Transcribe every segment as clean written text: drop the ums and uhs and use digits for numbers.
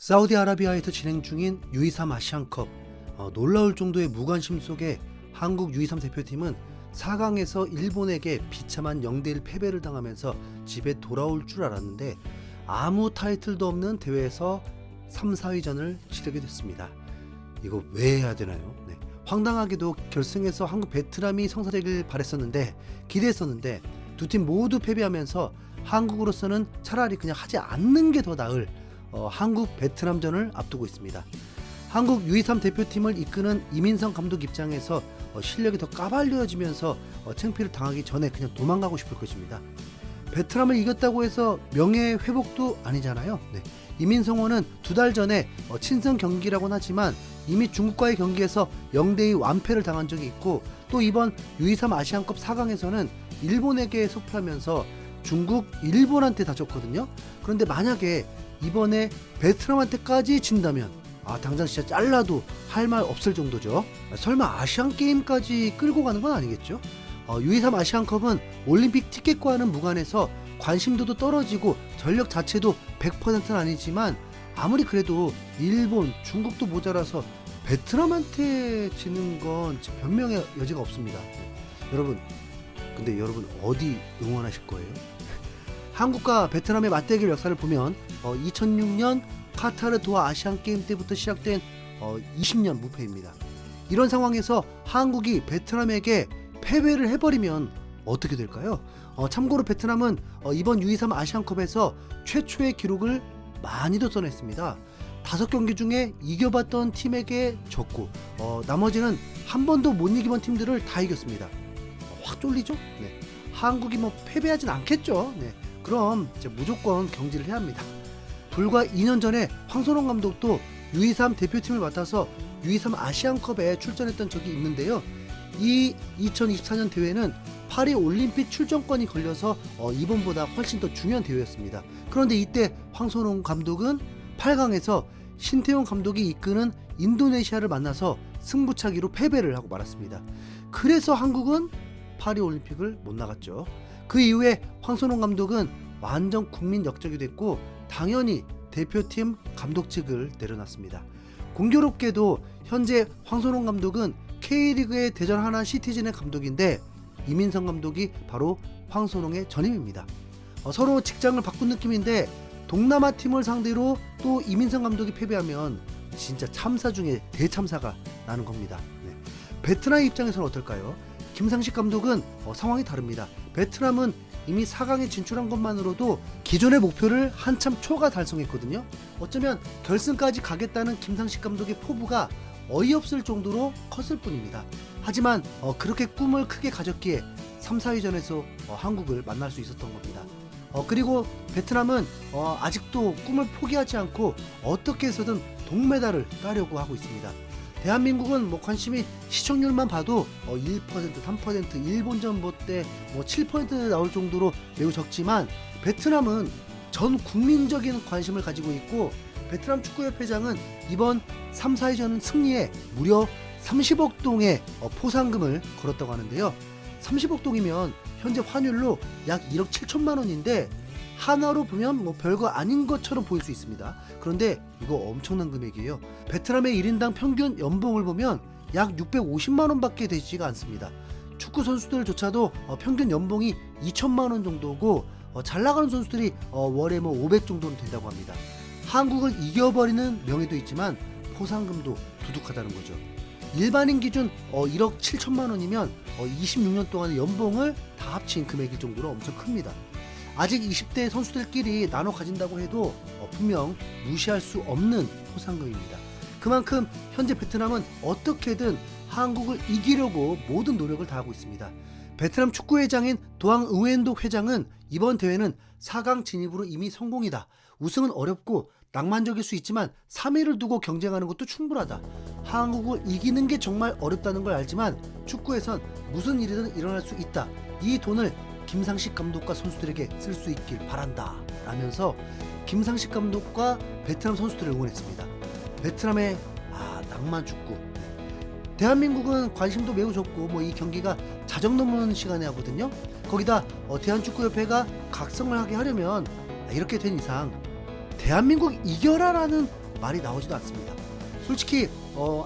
사우디아라비아에서 진행 중인 U23 아시안컵. 놀라울 정도의 무관심 속에 한국 U23 대표팀은 4강에서 일본에게 비참한 0대1 패배를 당하면서 집에 돌아올 줄 알았는데 아무 타이틀도 없는 대회에서 3, 4위전을 치르게 됐습니다. 이거 왜 해야 되나요? 네. 황당하게도 결승에서 한국 베트남이 성사되길 바랬었는데 기대했었는데 두 팀 모두 패배하면서 한국으로서는 차라리 그냥 하지 않는 게 더 나을 한국 베트남전을 앞두고 있습니다. 한국 U23 대표팀을 이끄는 이민성 감독 입장에서 실력이 더 까발려지면서 창피를 당하기 전에 그냥 도망가고 싶을 것입니다. 베트남을 이겼다고 해서 명예 회복도 아니잖아요. 네. 이민성호는 2달 전에 친선 경기라고는 하지만 이미 중국과의 경기에서 0대2 완패를 당한 적이 있고, 또 이번 U23 아시안컵 4강에서는 일본에게 속하면서 중국, 일본한테 다졌거든요. 그런데 만약에 이번에 베트남한테까지 진다면 당장 진짜 잘라도 할 말 없을 정도죠. 설마 아시안게임까지 끌고 가는 건 아니겠죠? U23 아시안컵은 올림픽 티켓과는 무관해서 관심도도 떨어지고 전력 자체도 100%는 아니지만 아무리 그래도 일본, 중국도 모자라서 베트남한테 지는 건 변명의 여지가 없습니다. 여러분, 근데 여러분 어디 응원하실 거예요? 한국과 베트남의 맞대결 역사를 보면 2006년 카타르 도하 아시안게임 때부터 시작된 20년 무패입니다. 이런 상황에서 한국이 베트남에게 패배를 해버리면 어떻게 될까요? 참고로 베트남은 이번 U23 아시안컵에서 최초의 기록을 많이도 써냈습니다. 5경기 중에 이겨봤던 팀에게 졌고 나머지는 한 번도 못 이겨본 팀들을 다 이겼습니다. 확 쫄리죠? 네. 한국이 패배하진 않겠죠. 네. 그럼 이제 무조건 경기를 해야 합니다. 불과 2년 전에 황선홍 감독도 U23 대표팀을 맡아서 U23 아시안컵에 출전했던 적이 있는데요. 이 2024년 대회는 파리 올림픽 출전권이 걸려서 이번보다 훨씬 더 중요한 대회였습니다. 그런데 이때 황선홍 감독은 8강에서 신태용 감독이 이끄는 인도네시아를 만나서 승부차기로 패배를 하고 말았습니다. 그래서 한국은 파리 올림픽을 못 나갔죠. 그 이후에 황선홍 감독은 완전 국민 역적이 됐고 당연히 대표팀 감독직을 내려놨습니다. 공교롭게도 현재 황선홍 감독은 K리그의 대전 하나 시티즌의 감독인데 이민성 감독이 바로 황선홍의 전임입니다. 서로 직장을 바꾼 느낌인데 동남아 팀을 상대로 또 이민성 감독이 패배하면 진짜 참사 중에 대참사가 나는 겁니다. 네. 베트남 입장에서는 어떨까요? 김상식 감독은 상황이 다릅니다. 베트남은 이미 4강에 진출한 것만으로도 기존의 목표를 한참 초과 달성했거든요. 어쩌면 결승까지 가겠다는 김상식 감독의 포부가 어이없을 정도로 컸을 뿐입니다. 하지만 그렇게 꿈을 크게 가졌기에 3, 4위전에서 한국을 만날 수 있었던 겁니다. 그리고 베트남은 아직도 꿈을 포기하지 않고 어떻게 해서든 동메달을 따려고 하고 있습니다. 대한민국은 관심이 시청률만 봐도 1%, 3%, 일본전 때 7% 나올 정도로 매우 적지만 베트남은 전 국민적인 관심을 가지고 있고 베트남 축구협회장은 이번 3, 4위전 승리에 무려 30억 동의 포상금을 걸었다고 하는데요. 30억 동이면 현재 환율로 약 1억 7천만 원인데 하나로 보면 별거 아닌 것처럼 보일 수 있습니다. 그런데 이거 엄청난 금액이에요. 베트남의 1인당 평균 연봉을 보면 약 650만 원밖에 되지가 않습니다. 축구 선수들조차도 평균 연봉이 2천만 원 정도고 잘 나가는 선수들이 월에 500 정도는 된다고 합니다. 한국을 이겨버리는 명예도 있지만 포상금도 두둑하다는 거죠. 일반인 기준 1억 7천만 원이면 26년 동안의 연봉을 다 합친 금액일 정도로 엄청 큽니다. 아직 20대 선수들끼리 나눠 가진다고 해도 분명 무시할 수 없는 포상금입니다. 그만큼 현재 베트남은 어떻게든 한국을 이기려고 모든 노력을 다하고 있습니다. 베트남 축구회장인 도앙 응웬독 회장은 이번 대회는 4강 진입으로 이미 성공이다. 우승은 어렵고 낭만적일 수 있지만 3위를 두고 경쟁하는 것도 충분하다. 한국을 이기는 게 정말 어렵다는 걸 알지만 축구에선 무슨 일이든 일어날 수 있다. 이 돈을 김상식 감독과 선수들에게 쓸 수 있길 바란다 라면서 김상식 감독과 베트남 선수들을 응원했습니다. 베트남의 낭만 축구. 대한민국은 관심도 매우 적고 이 경기가 자정 넘는 시간에 하거든요. 거기다 대한축구협회가 각성을 하게 하려면 이렇게 된 이상 대한민국 이겨라라는 말이 나오지도 않습니다. 솔직히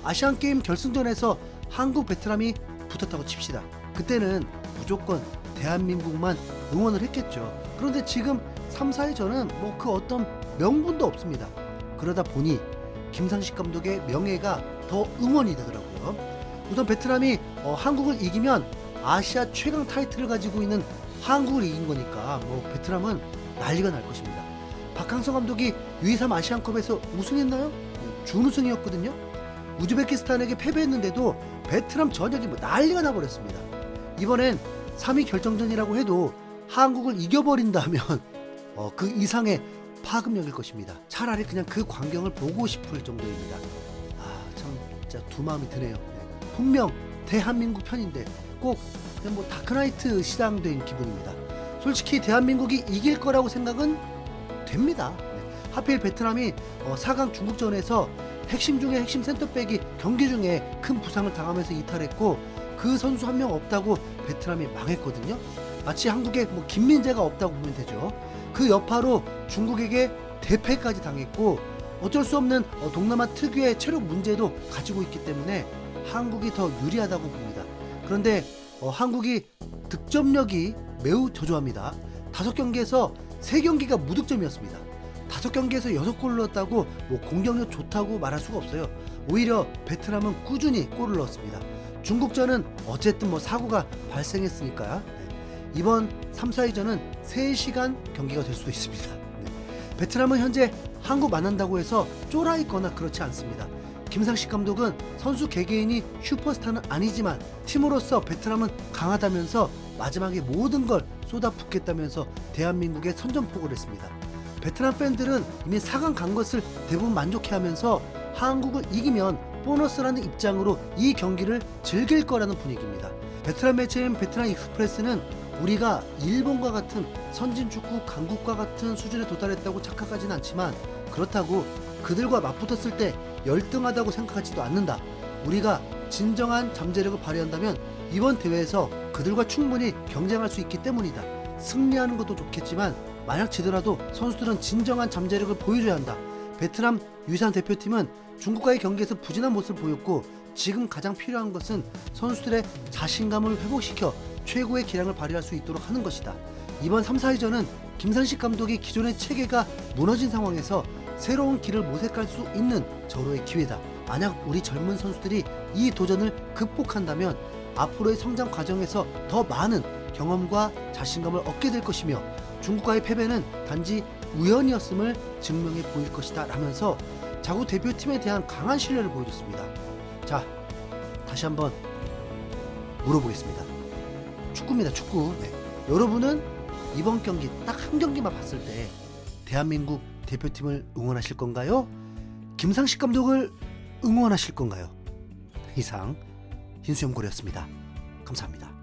아시안게임 결승전에서 한국 베트남이 붙었다고 칩시다. 그때는 무조건 대한민국만 응원을 했겠죠. 그런데 지금 3, 4회전은 뭐 그 어떤 명분도 없습니다. 그러다 보니 김상식 감독의 명예가 더 응원이 되더라고요. 우선 베트남이 한국을 이기면 아시아 최강 타이틀을 가지고 있는 한국을 이긴 거니까 뭐 베트남은 난리가 날 것입니다. 박항서 감독이 U23 아시안컵에서 우승했나요? 준우승이었거든요. 우즈베키스탄에게 패배했는데도 베트남 전역이 뭐 난리가 나버렸습니다. 이번엔 3위 결정전이라고 해도 한국을 이겨버린다면 그 이상의 파급력일 것입니다. 차라리 그냥 그 광경을 보고 싶을 정도입니다. 참 진짜 두 마음이 드네요. 분명 대한민국 편인데 꼭 그냥 뭐 다크나이트 시장된 기분입니다. 솔직히 대한민국이 이길 거라고 생각은 됩니다. 하필 베트남이 4강 중국전에서 핵심 중에 핵심 센터백이 경기 중에 큰 부상을 당하면서 이탈했고 그 선수 한 명 없다고 베트남이 망했거든요. 마치 한국에 뭐 김민재가 없다고 보면 되죠. 그 여파로 중국에게 대패까지 당했고 어쩔 수 없는 동남아 특유의 체력 문제도 가지고 있기 때문에 한국이 더 유리하다고 봅니다. 그런데 한국이 득점력이 매우 저조합니다. 5경기에서 3경기가 무득점이었습니다. 5경기에서 6골을 넣었다고 뭐 공격력 좋다고 말할 수가 없어요. 오히려 베트남은 꾸준히 골을 넣었습니다. 중국전은 어쨌든 뭐 사고가 발생했으니까 이번 3, 4위전은 3시간 경기가 될 수도 있습니다. 베트남은 현재 한국 만난다고 해서 쫄아 있거나 그렇지 않습니다. 김상식 감독은 선수 개개인이 슈퍼스타는 아니지만 팀으로서 베트남은 강하다면서 마지막에 모든 걸 쏟아붓겠다면서 대한민국에 선전포고를 했습니다. 베트남 팬들은 이미 4강 간 것을 대부분 만족해하면서 한국을 이기면 보너스라는 입장으로 이 경기를 즐길 거라는 분위기입니다. 베트남 매체인 베트남 익스프레스는 우리가 일본과 같은 선진축구 강국과 같은 수준에 도달했다고 착각하진 않지만 그렇다고 그들과 맞붙었을 때 열등하다고 생각하지도 않는다. 우리가 진정한 잠재력을 발휘한다면 이번 대회에서 그들과 충분히 경쟁할 수 있기 때문이다. 승리하는 것도 좋겠지만 만약 지더라도 선수들은 진정한 잠재력을 보여줘야 한다. 베트남 U23 대표팀은 중국과의 경기에서 부진한 모습을 보였고 지금 가장 필요한 것은 선수들의 자신감을 회복시켜 최고의 기량을 발휘할 수 있도록 하는 것이다. 이번 3, 4위전은 김상식 감독이 기존의 체계가 무너진 상황에서 새로운 길을 모색할 수 있는 절호의 기회다. 만약 우리 젊은 선수들이 이 도전을 극복한다면 앞으로의 성장 과정에서 더 많은 경험과 자신감을 얻게 될 것이며 중국과의 패배는 단지 우연이었음을 증명해 보일 것이다 라면서 자국 대표팀에 대한 강한 신뢰를 보여줬습니다. 자, 다시 한번 물어보겠습니다. 축구입니다. 축구. 여러분은 이번 경기 딱 한 경기만 봤을 때 대한민국 대표팀을 응원하실 건가요? 김상식 감독을 응원하실 건가요? 이상 흰수염고래였습니다. 감사합니다.